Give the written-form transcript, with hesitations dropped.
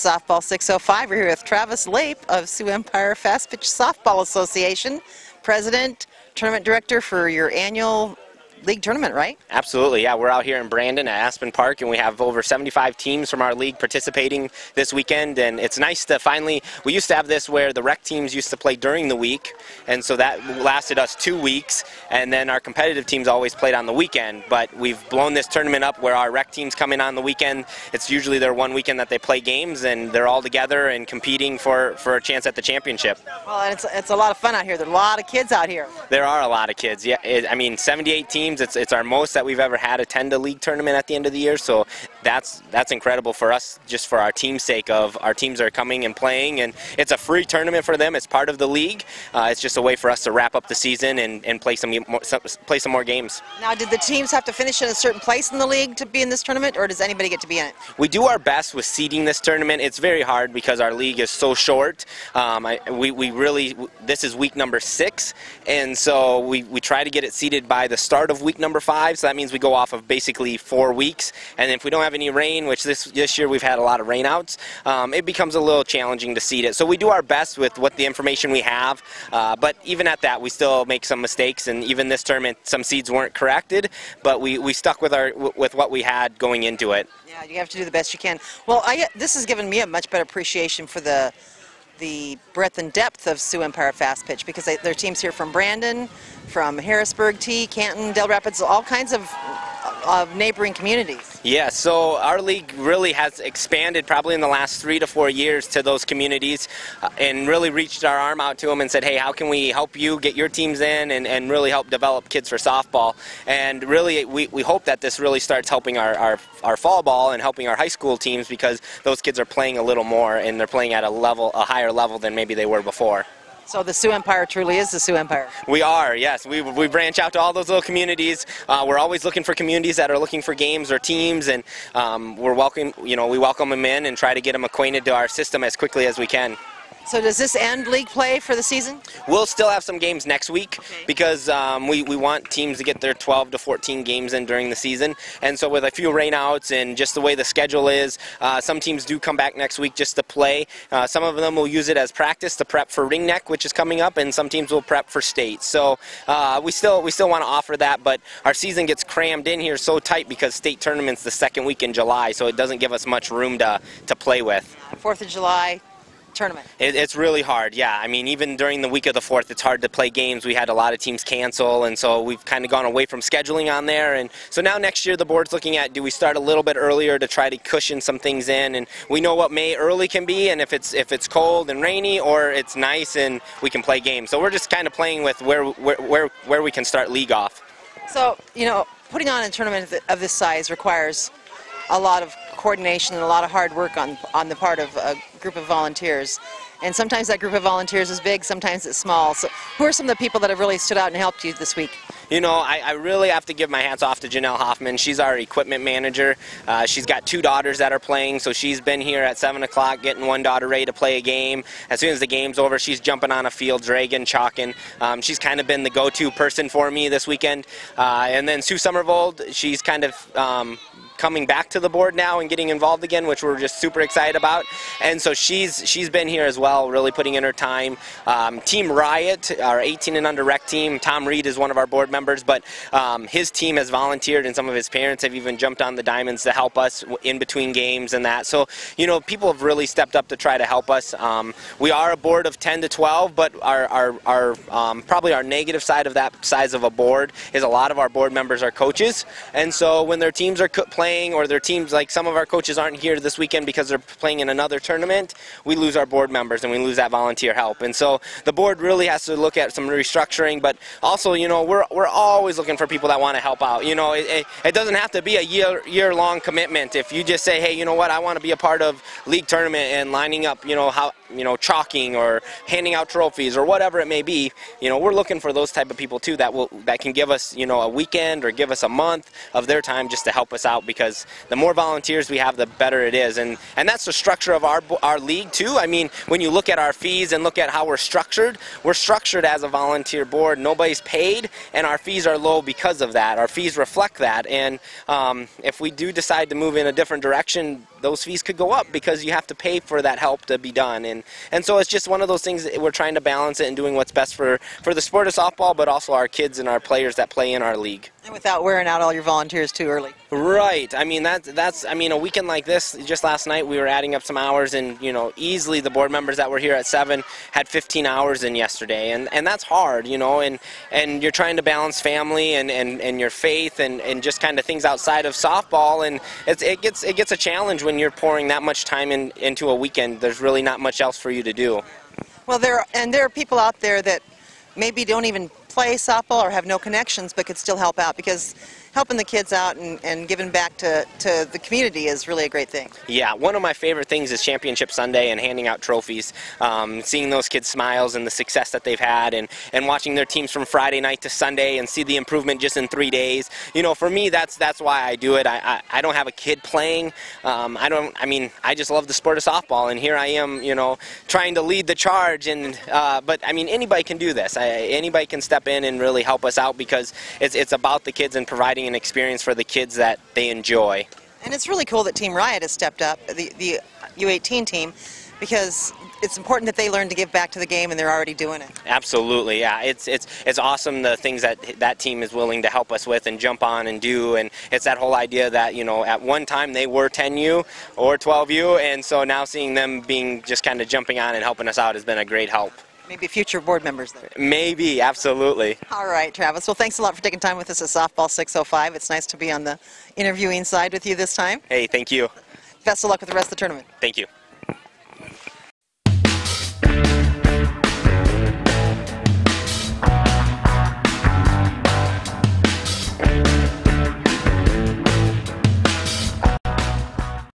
Softball 605. We're here with Travis Lape of Sioux Empire Fastpitch Softball Association, President, Tournament Director for your annual league tournament, right? Absolutely, yeah. We're out here in Brandon at Aspen Park, and we have over 75 teams from our league participating this weekend, and it's nice to finally, we used to have this where the rec teams used to play during the week, and so that lasted us 2 weeks, and then our competitive teams always played on the weekend, but we've blown this tournament up where our rec teams come in on the weekend. It's usually their one weekend that they play games, and they're all together and competing for a chance at the championship. Well, and it's a lot of fun out here. There are a lot of kids out here. There are a lot of kids, yeah. I mean, 78 teams. It's our most that we've ever had attend a league tournament at the end of the year, so that's incredible for us, just for our team's sake of our teams are coming and playing, and it's a free tournament for them. It's part of the league. It's just a way for us to wrap up the season and play some more games. Now, did the teams have to finish in a certain place in the league to be in this tournament, or does anybody get to be in it? We do our best with seeding this tournament. It's very hard because our league is so short. This is week number 6, and so we try to get it seeded by the start of week number 5, so that means we go off of basically 4 weeks, and if we don't have any rain, which this year we've had a lot of rainouts, it becomes a little challenging to seed it. So we do our best with what the information we have, but even at that we still make some mistakes, and even this tournament some seeds weren't corrected, but we stuck with what we had going into it. Yeah, you have to do the best you can. Well, this has given me a much better appreciation for the breadth and depth of Sioux Empire Fastpitch, because there are teams here from Brandon, from Harrisburg, Canton, Del Rapids, all kinds of neighboring communities. Yeah, so our league really has expanded probably in the last 3 to 4 years to those communities, and really reached our arm out to them and said, hey, how can we help you get your teams in and really help develop kids for softball? And really we hope that this really starts helping our fall ball and helping our high school teams, because those kids are playing a little more and they're playing at a higher level than maybe they were before. So the Sioux Empire truly is the Sioux Empire. We are, yes. We branch out to all those little communities. We're always looking for communities that are looking for games or teams, and we welcome them in and try to get them acquainted to our system as quickly as we can. So does this end league play for the season? We'll still have some games next week, because we want teams to get their 12 to 14 games in during the season. And so with a few rainouts and just the way the schedule is, some teams do come back next week just to play. Some of them will use it as practice to prep for ring neck, which is coming up, and some teams will prep for state. So we still want to offer that, but our season gets crammed in here so tight because state tournament's the second week in July, so it doesn't give us much room to play with. 4th of July tournament. It's really hard, yeah. I mean, even during the week of the 4th, it's hard to play games. We had a lot of teams cancel, and so we've kind of gone away from scheduling on there. And so now next year the board's looking at, do we start a little bit earlier to try to cushion some things in? And we know what May early can be, and if it's cold and rainy, or it's nice and we can play games. So we're just kind of playing with where we can start league off. So, putting on a tournament of this size requires a lot of coordination and a lot of hard work on the part of a group of volunteers, and sometimes that group of volunteers is big, sometimes it's small. So who are some of the people that have really stood out and helped you this week? I really have to give my hats off to Janelle Hoffman. She's our equipment manager. She's got 2 daughters that are playing, so she's been here at 7 o'clock getting one daughter ready to play a game. As soon as the game's over, she's jumping on a field, dragging, chalking. She's kind of been the go-to person for me this weekend. And then Sue Somervold, she's kind of coming back to the board now and getting involved again, which we're just super excited about. And so she's been here as well, really putting in her time. Team Riot, our 18 and under rec team, Tom Reed is one of our board members, but his team has volunteered, and some of his parents have even jumped on the diamonds to help us in between games and that. So, people have really stepped up to try to help us. We are a board of 10 to 12, but our probably our negative side of that size of a board is a lot of our board members are coaches, and so when their teams are playing, or their teams, like some of our coaches aren't here this weekend because they're playing in another tournament, we lose our board members and we lose that volunteer help. And so the board really has to look at some restructuring, but also, we're always looking for people that want to help out. It doesn't have to be a year-long commitment. If you just say, hey, you know what, I want to be a part of league tournament and lining up, chalking or handing out trophies or whatever it may be, we're looking for those type of people too that can give us, a weekend or give us a month of their time just to help us out, because the more volunteers we have, the better it is. And that's the structure of our league too. I mean, when you look at our fees and look at how we're structured as a volunteer board. Nobody's paid, and our fees are low because of that. Our fees reflect that, and if we do decide to move in a different direction those fees could go up because you have to pay for that help to be done. And so it's just one of those things that we're trying to balance it and doing what's best for the sport of softball, but also our kids and our players that play in our league. And without wearing out all your volunteers too early. Right. I mean, that's I mean, a weekend like this, just last night we were adding up some hours, and easily the board members that were here at 7 had 15 hours in yesterday, and that's hard, and you're trying to balance family and your faith and just kind of things outside of softball, and it gets a challenge when you're pouring that much time into a weekend. There's really not much else for you to do. Well, there are people out there that maybe don't even play softball or have no connections but could still help out, because helping the kids out and giving back to the community is really a great thing. Yeah, one of my favorite things is Championship Sunday and handing out trophies, seeing those kids' smiles and the success that they've had, and watching their teams from Friday night to Sunday and see the improvement just in 3 days. For me, that's why I do it. I don't have a kid playing. I just love the sport of softball, and here I am, trying to lead the charge. But I mean, anybody can do this. Anybody can step in and really help us out, because it's about the kids and providing an experience for the kids that they enjoy. And it's really cool that Team Riot has stepped up, the U18 team, because it's important that they learn to give back to the game, and they're already doing it. Absolutely, yeah. It's awesome, the things that team is willing to help us with and jump on and do, and it's that whole idea that, at one time they were 10U or 12U, and so now seeing them being just kind of jumping on and helping us out has been a great help. Maybe future board members there. Maybe, absolutely. All right, Travis. Well, thanks a lot for taking time with us at Softball 605. It's nice to be on the interviewing side with you this time. Hey, thank you. Best of luck with the rest of the tournament. Thank you.